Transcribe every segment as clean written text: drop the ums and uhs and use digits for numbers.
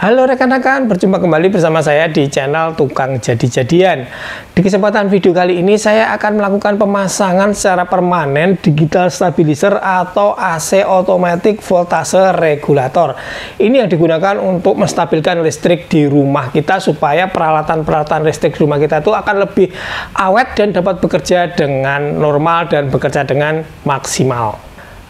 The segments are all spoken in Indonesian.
Halo rekan-rekan, berjumpa kembali bersama saya di channel Tukang Jadi-Jadian. Di kesempatan video kali ini saya akan melakukan pemasangan secara permanen digital stabilizer atau AC automatic voltase regulator. Ini yang digunakan untuk menstabilkan listrik di rumah kita supaya peralatan-peralatan listrik di rumah kita itu akan lebih awet dan dapat bekerja dengan normal dan bekerja dengan maksimal.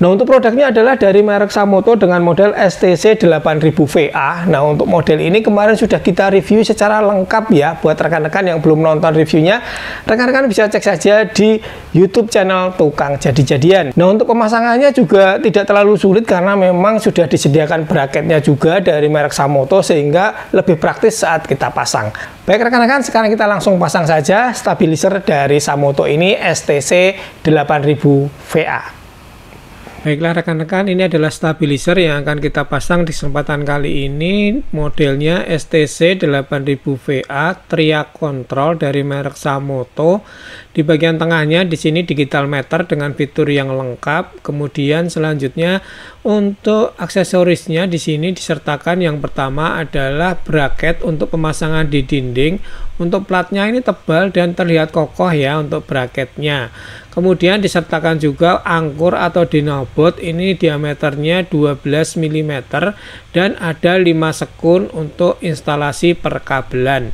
Nah, untuk produknya adalah dari merek Samoto dengan model STC 8000VA. Nah, untuk model ini kemarin sudah kita review secara lengkap ya. Buat rekan-rekan yang belum nonton reviewnya, rekan-rekan bisa cek saja di YouTube channel Tukang Jadi-Jadian. Nah, untuk pemasangannya juga tidak terlalu sulit karena memang sudah disediakan bracketnya juga dari merek Samoto sehingga lebih praktis saat kita pasang. Baik rekan-rekan, sekarang kita langsung pasang saja stabilizer dari Samoto ini STC 8000VA. Baiklah rekan-rekan, ini adalah stabilizer yang akan kita pasang di kesempatan kali ini. Modelnya STC 8000VA Triac Control dari merek Samoto. Di bagian tengahnya di sini digital meter dengan fitur yang lengkap. Kemudian selanjutnya untuk aksesorisnya di sini disertakan yang pertama adalah bracket untuk pemasangan di dinding. Untuk platnya ini tebal dan terlihat kokoh ya untuk bracketnya. Kemudian disertakan juga angkur atau dinobot, ini diameternya 12 mm dan ada 5 sekun untuk instalasi perkabelan.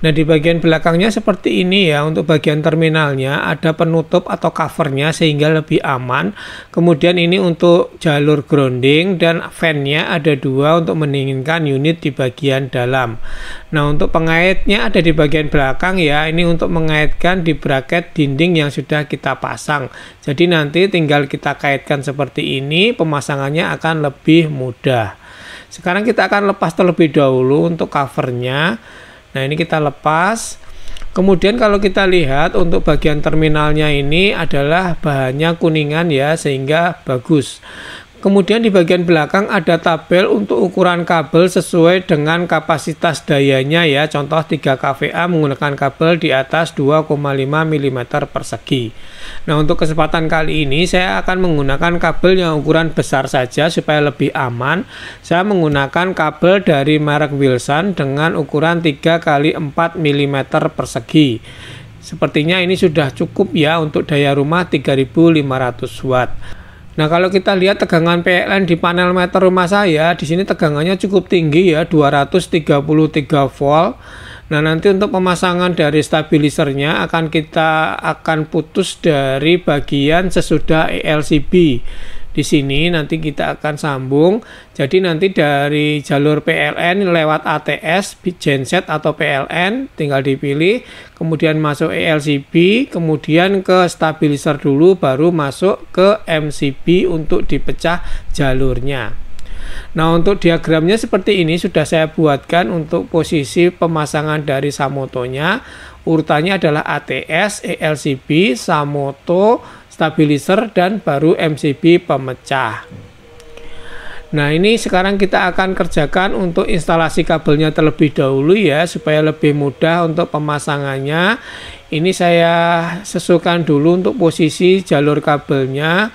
Nah, di bagian belakangnya seperti ini ya, untuk bagian terminalnya ada penutup atau covernya sehingga lebih aman. Kemudian ini untuk jalur grounding dan fan-nya ada dua untuk mendinginkan unit di bagian dalam. Nah, untuk pengaitnya ada di bagian belakang ya, ini untuk mengaitkan di bracket dinding yang sudah kita pasang. Jadi nanti tinggal kita kaitkan seperti ini, pemasangannya akan lebih mudah. Sekarang kita akan lepas terlebih dahulu untuk covernya. Nah, ini kita lepas. Kemudian kalau kita lihat untuk bagian terminalnya ini adalah bahannya kuningan ya, sehingga bagus. Kemudian di bagian belakang ada tabel untuk ukuran kabel sesuai dengan kapasitas dayanya ya. Contoh 3 kVA menggunakan kabel di atas 2,5 mm persegi. Nah, untuk kesempatan kali ini saya akan menggunakan kabel yang ukuran besar saja supaya lebih aman. Saya menggunakan kabel dari merek Wilson dengan ukuran 3 x 4 mm persegi. Sepertinya ini sudah cukup ya untuk daya rumah 3500 watt. Nah, kalau kita lihat tegangan PLN di panel meter rumah saya, di sini tegangannya cukup tinggi ya, 233 volt. Nah, nanti untuk pemasangan dari stabilizernya kita akan putus dari bagian sesudah ELCB. Di sini nanti kita akan sambung. Jadi nanti dari jalur PLN lewat ATS, genset atau PLN tinggal dipilih, kemudian masuk ELCB, kemudian ke stabilizer dulu baru masuk ke MCB untuk dipecah jalurnya. Nah, untuk diagramnya seperti ini sudah saya buatkan untuk posisi pemasangan dari Samotonya. Urutannya adalah ATS, ELCB, Samoto, stabilizer, dan baru MCB pemecah. Nah, ini sekarang kita akan kerjakan untuk instalasi kabelnya terlebih dahulu ya, supaya lebih mudah untuk pemasangannya. Ini saya sesuaikan dulu untuk posisi jalur kabelnya.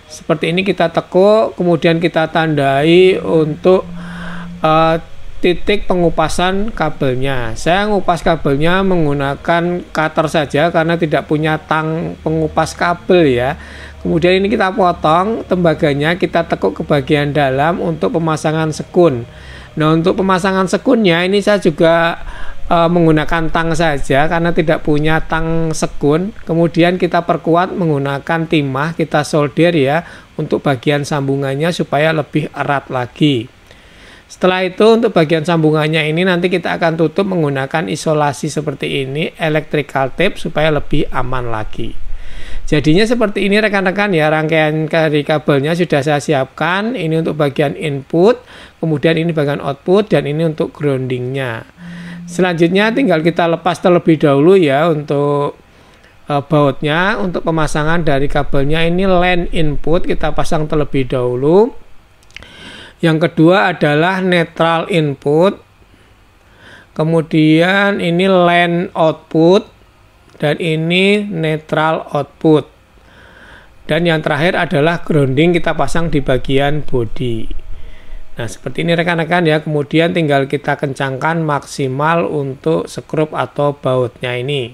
Seperti ini kita tekuk, kemudian kita tandai untuk titik pengupasan kabelnya. Saya ngupas kabelnya menggunakan cutter saja karena tidak punya tang pengupas kabel ya. Kemudian ini kita potong tembaganya, kita tekuk ke bagian dalam untuk pemasangan sekun. Nah, untuk pemasangan sekunnya ini saya juga menggunakan tang saja karena tidak punya tang sekun. Kemudian kita perkuat menggunakan timah, kita solder ya untuk bagian sambungannya supaya lebih erat lagi. Setelah itu untuk bagian sambungannya ini nanti kita akan tutup menggunakan isolasi seperti ini, electrical tape supaya lebih aman lagi. Jadinya seperti ini rekan-rekan ya, rangkaian dari kabelnya sudah saya siapkan. Ini untuk bagian input, kemudian ini bagian output, dan ini untuk groundingnya. Selanjutnya tinggal kita lepas terlebih dahulu ya untuk bautnya. Untuk pemasangan dari kabelnya ini line input kita pasang terlebih dahulu. Yang kedua adalah neutral input. Kemudian ini line output dan ini neutral output. Dan yang terakhir adalah grounding kita pasang di bagian body. Nah, seperti ini rekan-rekan ya. Kemudian tinggal kita kencangkan maksimal untuk skrup atau bautnya ini.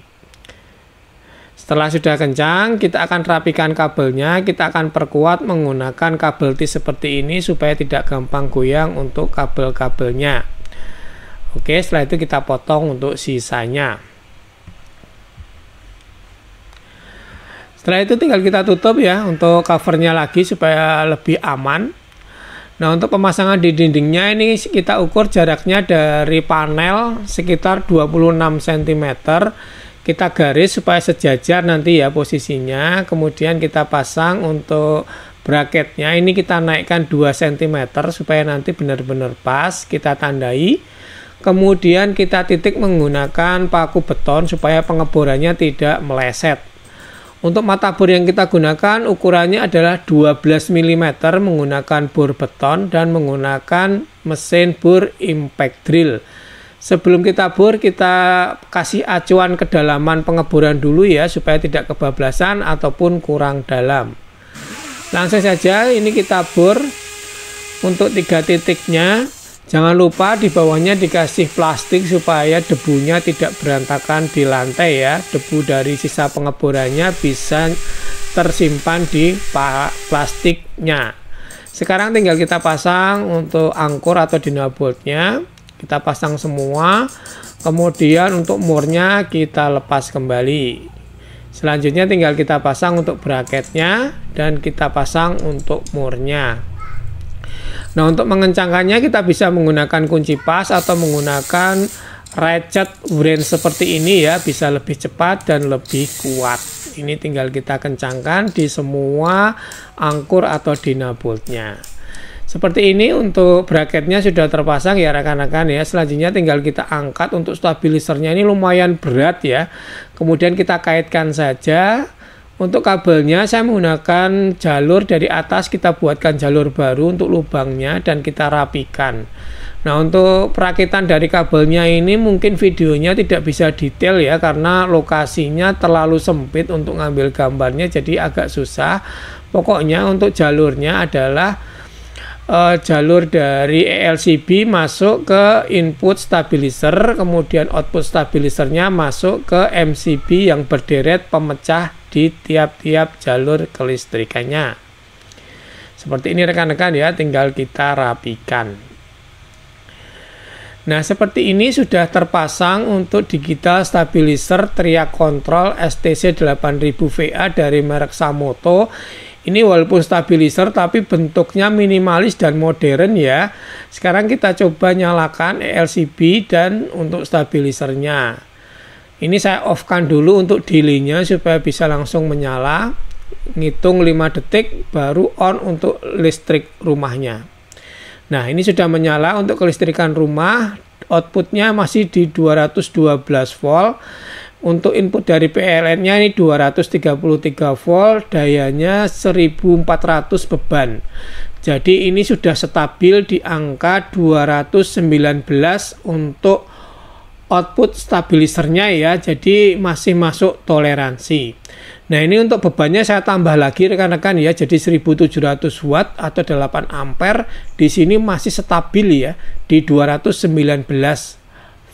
Setelah sudah kencang, kita akan rapikan kabelnya. Kita akan perkuat menggunakan kabel T seperti ini supaya tidak gampang goyang untuk kabel-kabelnya. Oke, setelah itu kita potong untuk sisanya. Setelah itu tinggal kita tutup ya untuk covernya lagi supaya lebih aman. Nah, untuk pemasangan di dindingnya ini kita ukur jaraknya dari panel sekitar 26 cm. Kita garis supaya sejajar nanti ya posisinya. Kemudian kita pasang untuk bracketnya ini kita naikkan 2 cm supaya nanti benar-benar pas. Kita tandai. Kemudian kita titik menggunakan paku beton supaya pengeborannya tidak meleset. Untuk mata bor yang kita gunakan ukurannya adalah 12 mm menggunakan bor beton dan menggunakan mesin bor impact drill. Sebelum kita bor, kita kasih acuan kedalaman pengeboran dulu ya supaya tidak kebablasan ataupun kurang dalam. Langsung saja ini kita bor untuk 3 titiknya. Jangan lupa di bawahnya dikasih plastik supaya debunya tidak berantakan di lantai ya. Debu dari sisa pengeborannya bisa tersimpan di plastiknya. Sekarang tinggal kita pasang untuk angkur atau dinaboltnya. Kita pasang semua. Kemudian untuk murnya kita lepas kembali. Selanjutnya tinggal kita pasang untuk bracketnya dan kita pasang untuk murnya. Nah, untuk mengencangkannya kita bisa menggunakan kunci pas atau menggunakan ratchet wrench seperti ini ya, bisa lebih cepat dan lebih kuat. Ini tinggal kita kencangkan di semua angkur atau dinaboltnya. Seperti ini untuk bracketnya sudah terpasang ya rekan-rekan ya. Selanjutnya tinggal kita angkat. Untuk stabilisernya ini lumayan berat ya. Kemudian kita kaitkan saja. Untuk kabelnya saya menggunakan jalur dari atas, kita buatkan jalur baru untuk lubangnya dan kita rapikan. Nah, untuk perakitan dari kabelnya ini mungkin videonya tidak bisa detail ya karena lokasinya terlalu sempit untuk ngambil gambarnya, jadi agak susah. Pokoknya untuk jalurnya adalah jalur dari ELCB masuk ke input stabilizer, kemudian output stabilisernya masuk ke MCB yang berderet pemecah di tiap-tiap jalur kelistrikannya. Seperti ini rekan-rekan ya, tinggal kita rapikan. Nah, seperti ini sudah terpasang untuk digital stabilizer teriak kontrol STC 8000 VA dari merek Samoto. Ini walaupun stabilizer tapi bentuknya minimalis dan modern ya. Sekarang kita coba nyalakan ELCB dan untuk stabilisernya. Ini saya off-kan dulu untuk delay-nya supaya bisa langsung menyala. Ngitung 5 detik baru on untuk listrik rumahnya. Nah, ini sudah menyala untuk kelistrikan rumah. Outputnya masih di 212 volt. Untuk input dari PLN-nya ini 233 volt, dayanya 1400 beban. Jadi ini sudah stabil di angka 219 untuk output stabilisernya ya, jadi masih masuk toleransi. Nah, ini untuk bebannya saya tambah lagi rekan-rekan ya, jadi 1700 watt atau 8 ampere. Di sini masih stabil ya di 219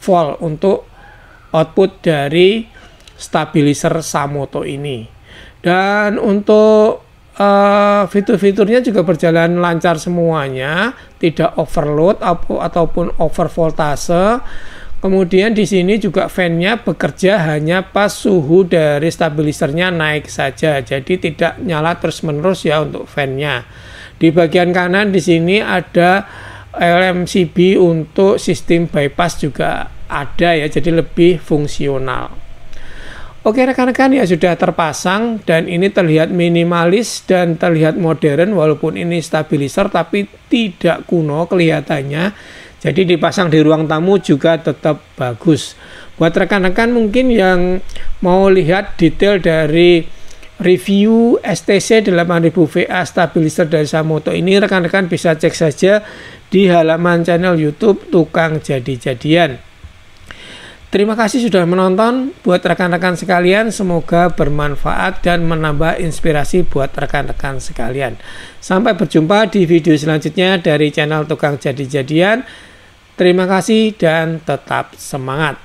volt untuk output dari stabilizer Samoto ini. Dan untuk fitur-fiturnya juga berjalan lancar semuanya, tidak overload ataupun over voltase. Kemudian di sini juga fan-nya bekerja hanya pas suhu dari stabilisernya naik saja, jadi tidak nyala terus-menerus ya untuk fan-nya. Di bagian kanan di sini ada LMCB untuk sistem bypass juga ada ya, jadi lebih fungsional. Oke rekan-rekan ya, sudah terpasang dan ini terlihat minimalis dan terlihat modern walaupun ini stabilizer tapi tidak kuno kelihatannya. Jadi dipasang di ruang tamu juga tetap bagus. Buat rekan-rekan mungkin yang mau lihat detail dari review STC 8000 VA stabilizer dari Samoto ini, rekan-rekan bisa cek saja di halaman channel YouTube Tukang Jadi-Jadian. Terima kasih sudah menonton. Buat rekan-rekan sekalian, semoga bermanfaat dan menambah inspirasi buat rekan-rekan sekalian. Sampai berjumpa di video selanjutnya dari channel Tukang Jadi-Jadian. Terima kasih dan tetap semangat.